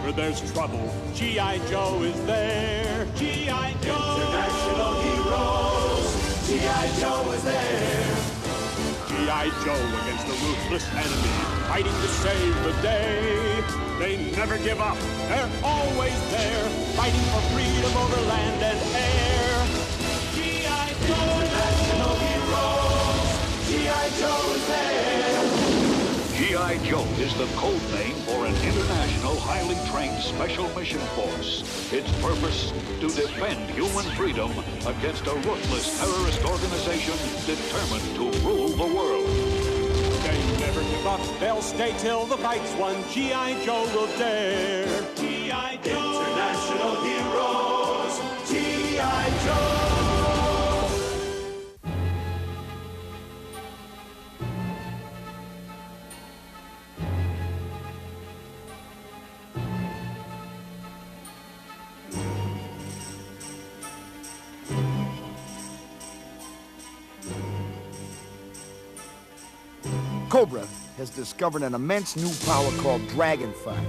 whenever there's trouble, G.I. Joe is there. G.I. Joe! International heroes, G.I. Joe is there. G.I. Joe against a ruthless enemy, fighting to save the day. They never give up, they're always there, fighting for freedom over land and air. G.I. Joe! International heroes, G.I. Joe is there. G.I. Joe is the code name for an international, highly trained special mission force. Its purpose, to defend human freedom against a ruthless terrorist organization determined to rule the world. They never give up, they'll stay till the fight's won. G.I. Joe will dare. G.I. Joe! International heroes, G.I. Joe! Cobra has discovered an immense new power called Dragonfire.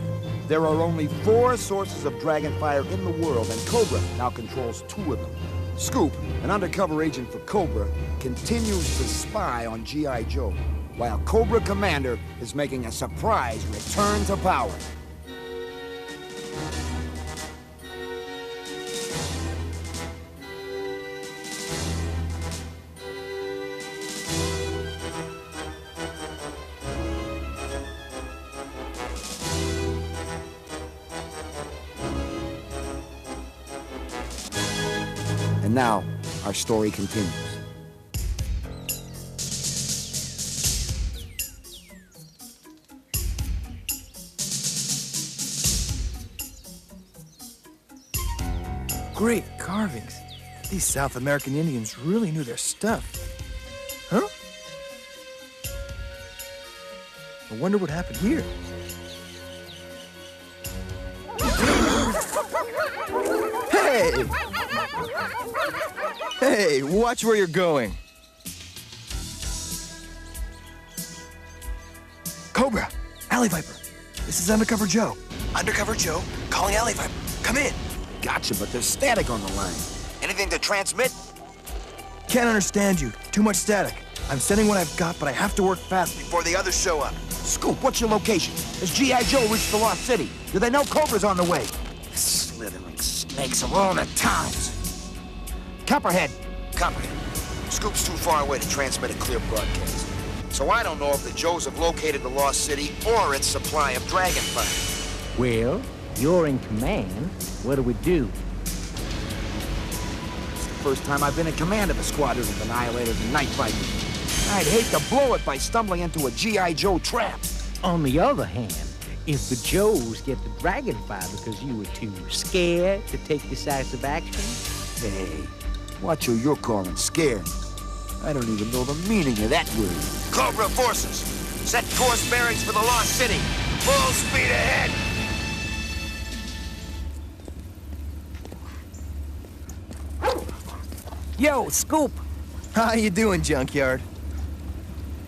There are only 4 sources of Dragonfire in the world, and Cobra now controls 2 of them. Scoop, an undercover agent for Cobra, continues to spy on G.I. Joe, while Cobra Commander is making a surprise return to power. And now, our story continues. Great carvings. These South American Indians really knew their stuff. Huh? I wonder what happened here. Hey! Hey, watch where you're going. Cobra, Alley Viper. This is Undercover Joe. Undercover Joe, calling Alley Viper. Come in. Gotcha, but there's static on the line. Anything to transmit? Can't understand you. Too much static. I'm sending what I've got, but I have to work fast before the others show up. Scoop, what's your location? Has G.I. Joe reached the Lost City? Do they know Cobra's on the way? Slithering snakes of all the towns. Copperhead. Copperhead. Scoop's too far away to transmit a clear broadcast. So I don't know if the Joes have located the Lost City or its supply of Dragonfire. Well, you're in command. What do we do? It's the first time I've been in command of a squadron of Annihilators and Night Fighters. I'd hate to blow it by stumbling into a G.I. Joe trap. On the other hand, if the Joes get the Dragonfire because you were too scared to take decisive action... Hey, watch who you're calling scared. I don't even know the meaning of that word. Cobra forces, set course bearings for the Lost City. Full speed ahead. Yo, Scoop! How you doing, Junkyard?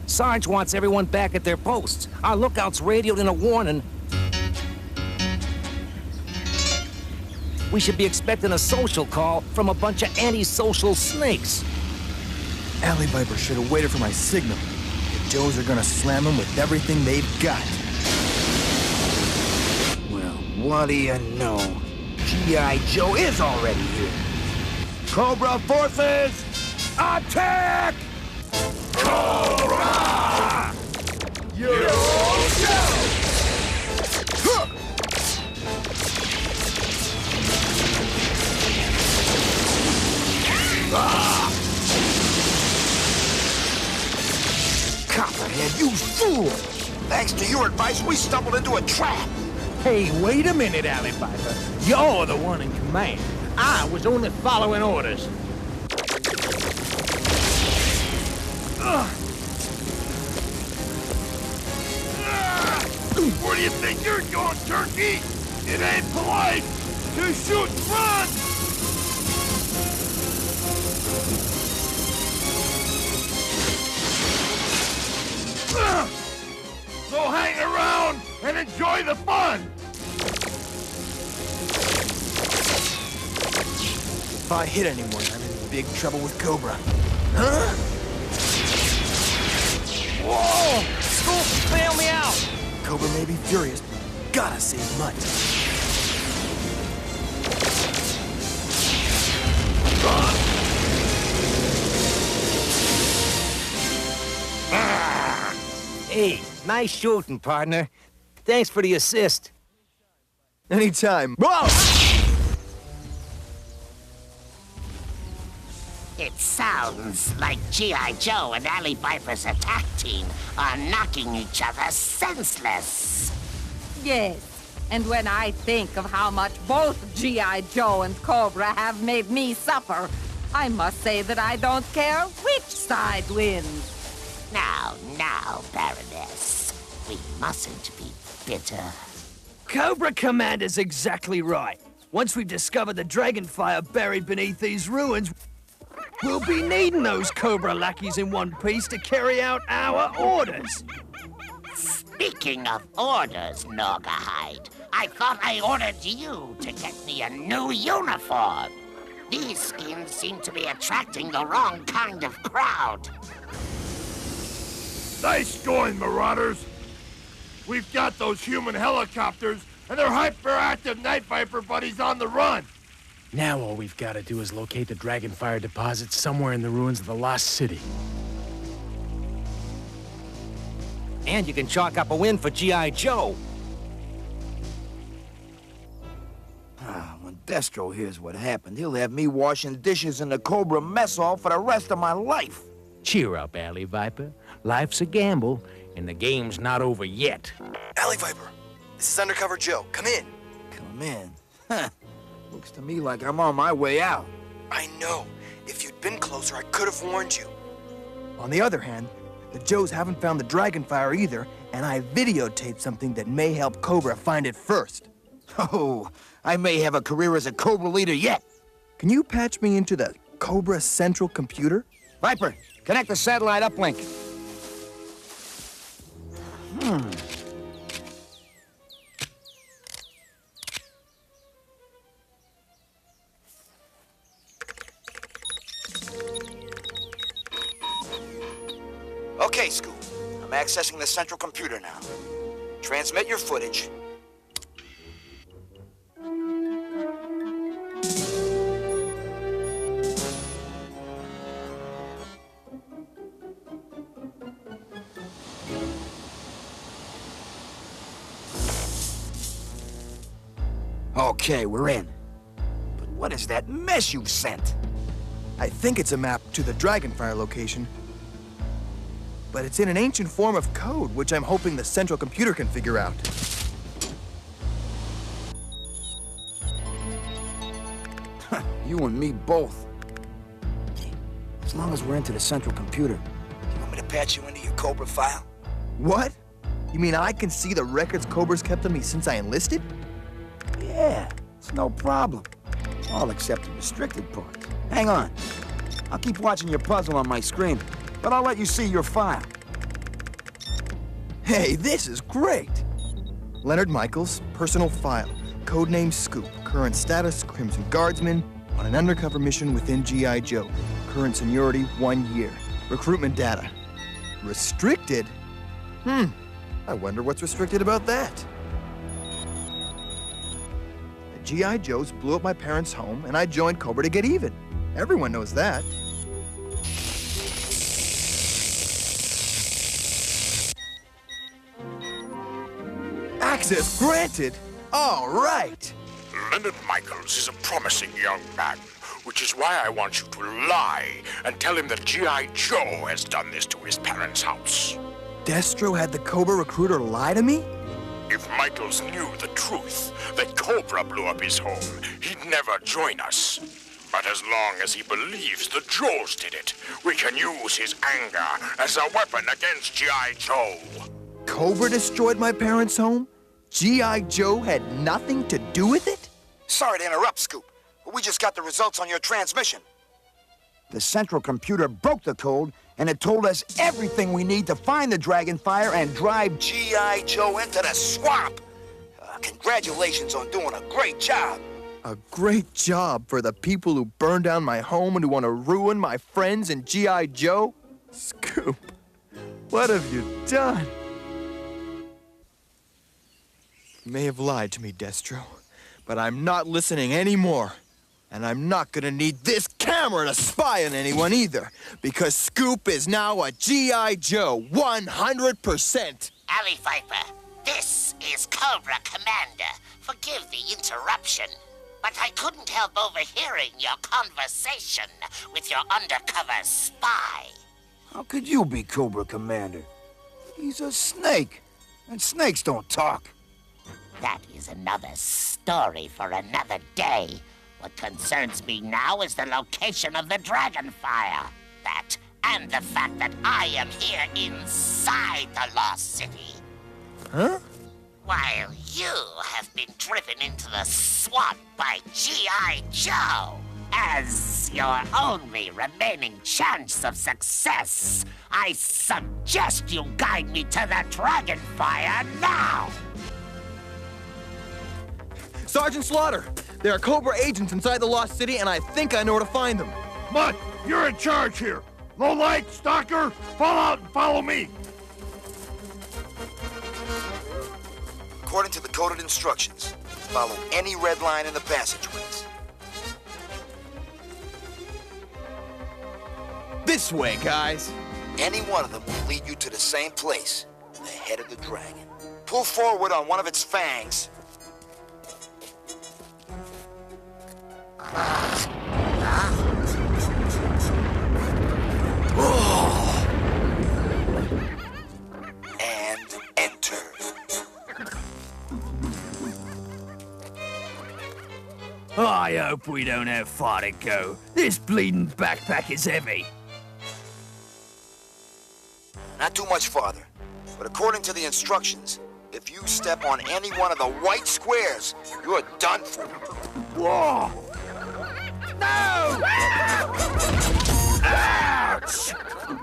Sarge wants everyone back at their posts. Our lookouts radioed in a warning. We should be expecting a social call from a bunch of antisocial snakes. Alley Viper should have waited for my signal. The Joes are gonna slam them with everything they've got. Well, what do you know? G.I. Joe is already here. Cobra forces, attack! Cobra! Copperhead, you fool! Thanks to your advice, we stumbled into a trap. Hey, wait a minute, Alley Viper. You're the one in command. I was only following orders. Where do you think you're going, turkey? It ain't polite to shoot front! So hang around and enjoy the fun! I hit anyone, I'm in big trouble with Cobra. Huh? Whoa! Scoop, bail me out! Cobra may be furious, but gotta save Mutt. Hey, nice shooting, partner. Thanks for the assist. Anytime. Whoa! It sounds like G.I. Joe and Alley Viper's attack team are knocking each other senseless. Yes, and when I think of how much both G.I. Joe and Cobra have made me suffer, I must say that I don't care which side wins. Now, Baroness, we mustn't be bitter. Cobra Commander's exactly right. Once we've discovered the Dragonfire buried beneath these ruins, we'll be needing those Cobra lackeys in one piece to carry out our orders. Speaking of orders, Naugahyde, I thought I ordered you to get me a new uniform. These skins seem to be attracting the wrong kind of crowd. Nice going, Marauders. We've got those human helicopters, and their hyperactive Night Viper buddies on the run. Now all we've got to do is locate the Dragonfire deposit somewhere in the ruins of the Lost City. And you can chalk up a win for G.I. Joe. When Destro hears what happened, he'll have me washing dishes in the Cobra mess hall for the rest of my life. Cheer up, Alley Viper. Life's a gamble, and the game's not over yet. Alley Viper, this is Undercover Joe. Come in. Come in? Huh. Looks to me like I'm on my way out. I know. If you'd been closer, I could have warned you. On the other hand, the Joes haven't found the Dragonfire either, and I videotaped something that may help Cobra find it first. Oh, I may have a career as a Cobra leader yet. Can you patch me into the Cobra central computer? Viper, connect the satellite uplink. Okay, Scoop. I'm accessing the central computer now. Transmit your footage. Okay, we're in. But what is that mess you've sent? I think it's a map to the Dragonfire location. But it's in an ancient form of code, which I'm hoping the central computer can figure out. You and me both. As long as we're into the central computer. You want me to patch you into your Cobra file? What? You mean I can see the records Cobra's kept on me since I enlisted? Yeah, it's no problem. All except the restricted part. Hang on. I'll keep watching your puzzle on my screen, but I'll let you see your file. Hey, this is great! Leonard Michaels, personal file. Codename Scoop. Current status, Crimson Guardsman. On an undercover mission within G.I. Joe. Current seniority, 1 year. Recruitment data. Restricted? I wonder what's restricted about that. The G.I. Joes blew up my parents' home, and I joined Cobra to get even. Everyone knows that. Access granted? All right. Leonard Michaels is a promising young man, which is why I want you to lie and tell him that G.I. Joe has done this to his parents' house. Destro had the Cobra recruiter lie to me? If Michaels knew the truth, that Cobra blew up his home, he'd never join us. But as long as he believes the Joes did it, we can use his anger as a weapon against G.I. Joe. Cobra destroyed my parents' home? G.I. Joe had nothing to do with it? Sorry to interrupt, Scoop, but we just got the results on your transmission. The central computer broke the code, and it told us everything we need to find the Dragonfire and drive G.I. Joe into the swamp. Congratulations on doing a great job. A great job for the people who burned down my home and who want to ruin my friends and G.I. Joe. Scoop, what have you done? You may have lied to me, Destro, but I'm not listening anymore. And I'm not gonna need this camera to spy on anyone either, because Scoop is now a G.I. Joe, 100%. Alley Viper, this is Cobra Commander. Forgive the interruption, but I couldn't help overhearing your conversation with your undercover spy. How could you be Cobra Commander? He's a snake, and snakes don't talk. That is another story for another day. What concerns me now is the location of the Dragonfire. That, and the fact that I am here inside the Lost City. Huh? While you have been driven into the swamp by G.I. Joe. As your only remaining chance of success, I suggest you guide me to the Dragonfire now! Sergeant Slaughter, there are Cobra agents inside the Lost City, and I think I know where to find them. Mutt, you're in charge here. Lowlight, Stalker, fall out and follow me. According to the coded instructions, follow any red line in the passageways. This way, guys. Any one of them will lead you to the same place, the head of the dragon. Pull forward on one of its fangs. And enter. I hope we don't have far to go. This bleeding backpack is heavy. Not too much farther, but according to the instructions, if you step on any one of the white squares, you're done for. Whoa! No! Ouch!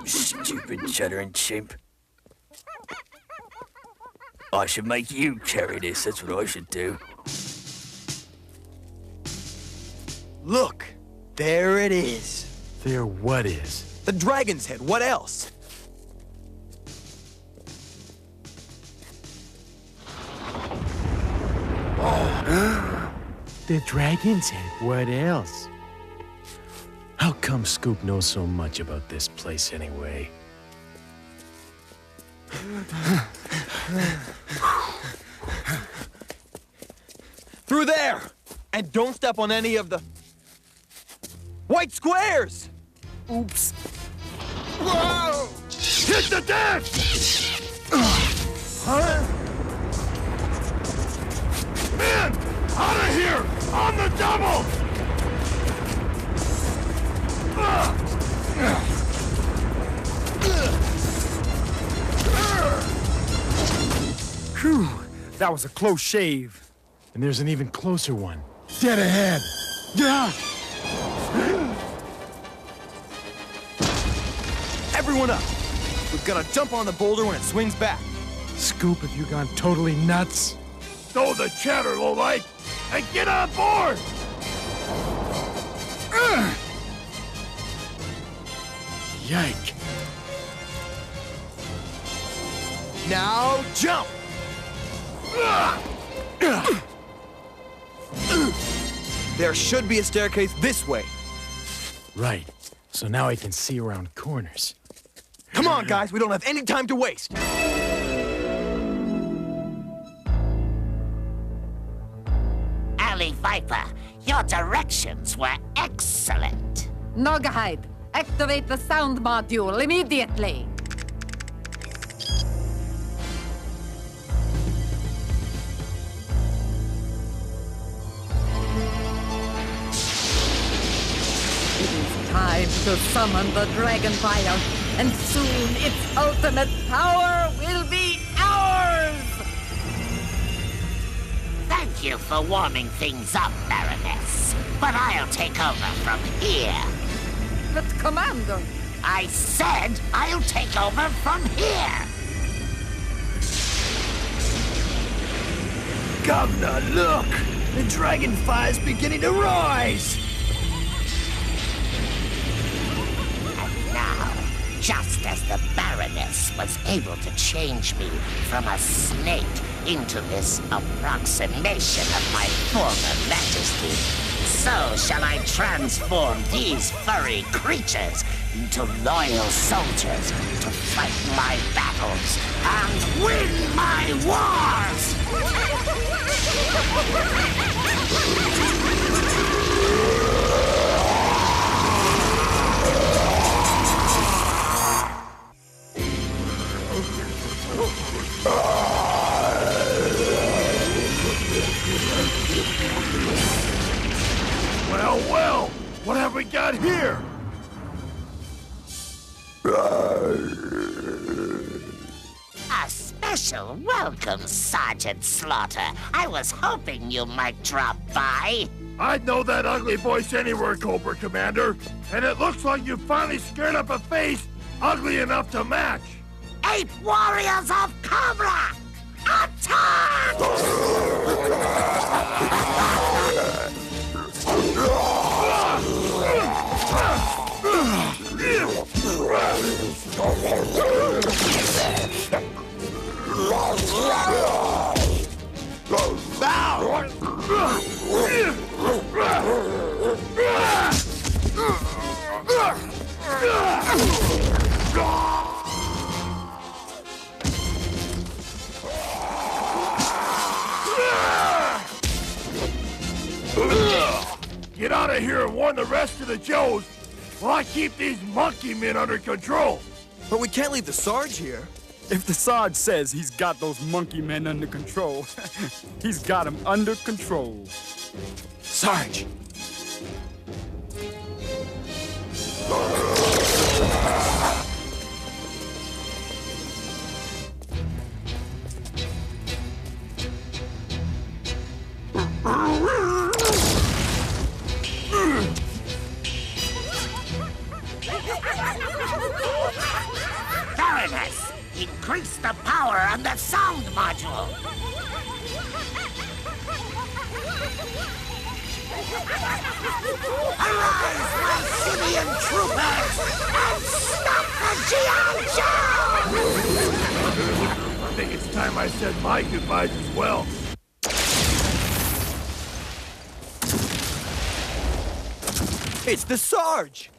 Stupid chuttering chimp. I should make you carry this, that's what I should do. Look, there it is. There what is? The dragon's head, what else? The dragon's head. What else? How come Scoop knows so much about this place anyway? Through there! And don't step on any of the white squares! Oops. Whoa! Hit the deck! Huh? Man, out of here! On the double! Whew, that was a close shave. And there's an even closer one. Dead ahead. Yeah! Everyone up! We've got to jump on the boulder when it swings back. Scoop, have you gone totally nuts? Stow the chatter, lowlight, and get on board! Yike. Now jump! There should be a staircase this way. Right. So now I can see around corners. Come on, guys, we don't have any time to waste. Alley Viper, your directions were excellent. Nogahide, activate the sound module immediately. It is time to summon the Dragonfire, and soon its ultimate power will be ours! Thank you for warming things up, Baroness. But I'll take over from here. But, Commander... I said I'll take over from here. Governor, look! The Dragonfire's beginning to rise! And now, just as the Baroness was able to change me from a snake into this approximation of my former majesty, so shall I transform these furry creatures into loyal soldiers to fight my battles and win my wars! Well, well, what have we got here? A special welcome, Sergeant Slaughter. I was hoping you might drop by. I'd know that ugly voice anywhere, Cobra Commander. And it looks like you finally scared up a face ugly enough to match. 8 warriors of Cobra! Attack! Get out of here and warn the rest of the Joes while I keep these monkey men under control. But we can't leave the Sarge here. If the Sarge says he's got those monkey men under control, he's got them under control. Sarge! Baroness, increase the power on the sound module. Arise, my Simeon troopers, and stop the G.I. Joe! I think it's time I said my goodbyes as well. It's the Sarge!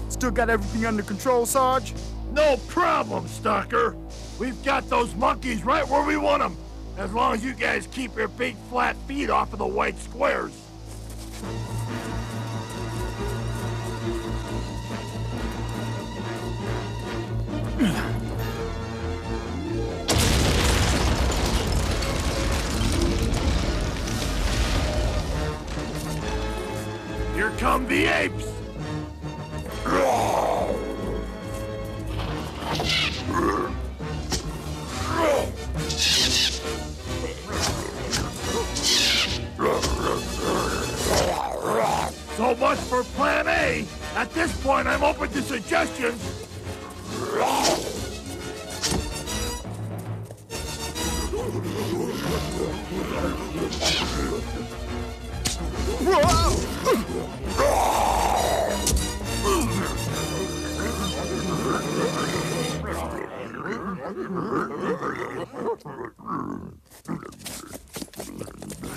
Still got everything under control, Sarge? No problem, Stalker. We've got those monkeys right where we want them. As long as you guys keep your big flat feet off of the white squares. Here come the apes! So much for Plan A. At this point, I'm open to suggestions.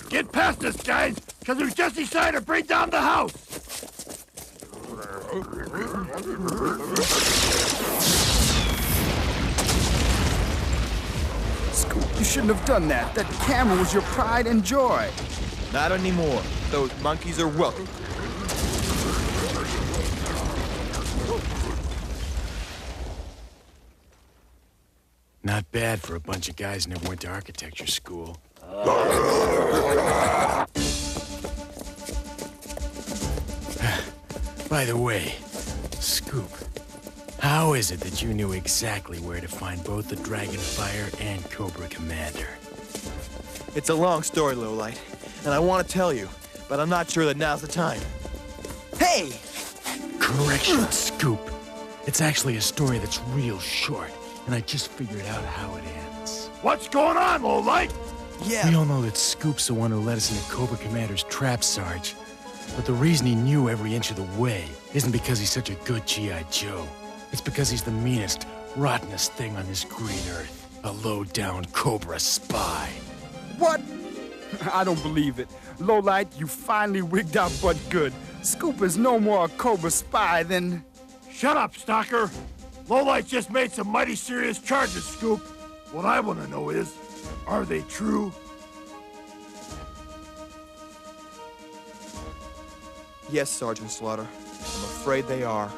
Get past us, guys, because we've just decided to bring down the house. Scoop, you shouldn't have done that. That camera was your pride and joy. Not anymore. Those monkeys are welcome. Not bad for a bunch of guys who never went to architecture school. By the way, Scoop, how is it that you knew exactly where to find both the Dragonfire and Cobra Commander? It's a long story, Lowlight, and I want to tell you, but I'm not sure that now's the time. Hey! Correction, Scoop. It's actually a story that's real short, and I just figured out how it ends. What's going on, Lowlight? Yeah. We all know that Scoop's the one who led us into Cobra Commander's trap, Sarge. But the reason he knew every inch of the way isn't because he's such a good G.I. Joe. It's because he's the meanest, rottenest thing on this green earth. A low-down Cobra spy. What? I don't believe it. Lowlight, you finally wigged out but good. Scoop is no more a Cobra spy than... Shut up, Stalker! Lowlight just made some mighty serious charges, Scoop. What I want to know is, are they true? Yes, Sergeant Slaughter. I'm afraid they are.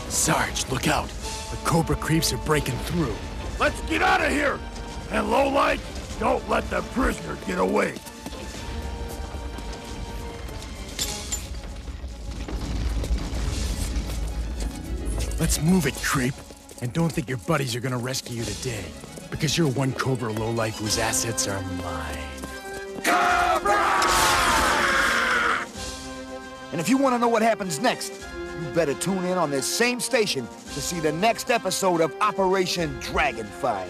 Sarge, look out. The Cobra creeps are breaking through. Let's get out of here! And Lowlight, don't let the prisoner get away. Let's move it, creep. And don't think your buddies are gonna rescue you today. Because you're one Cobra lowlife whose assets are mine. And if you want to know what happens next, you better tune in on this same station to see the next episode of Operation Dragonfire.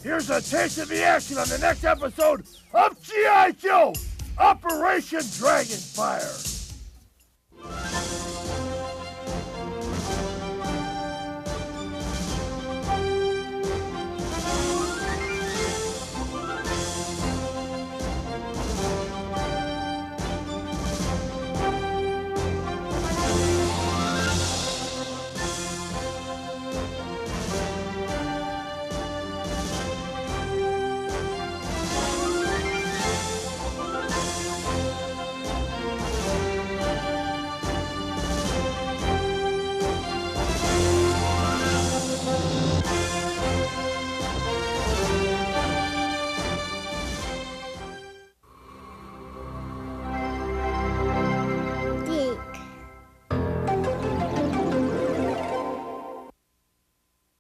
Here's a taste of the action on the next episode of G.I. Joe, Operation Dragonfire.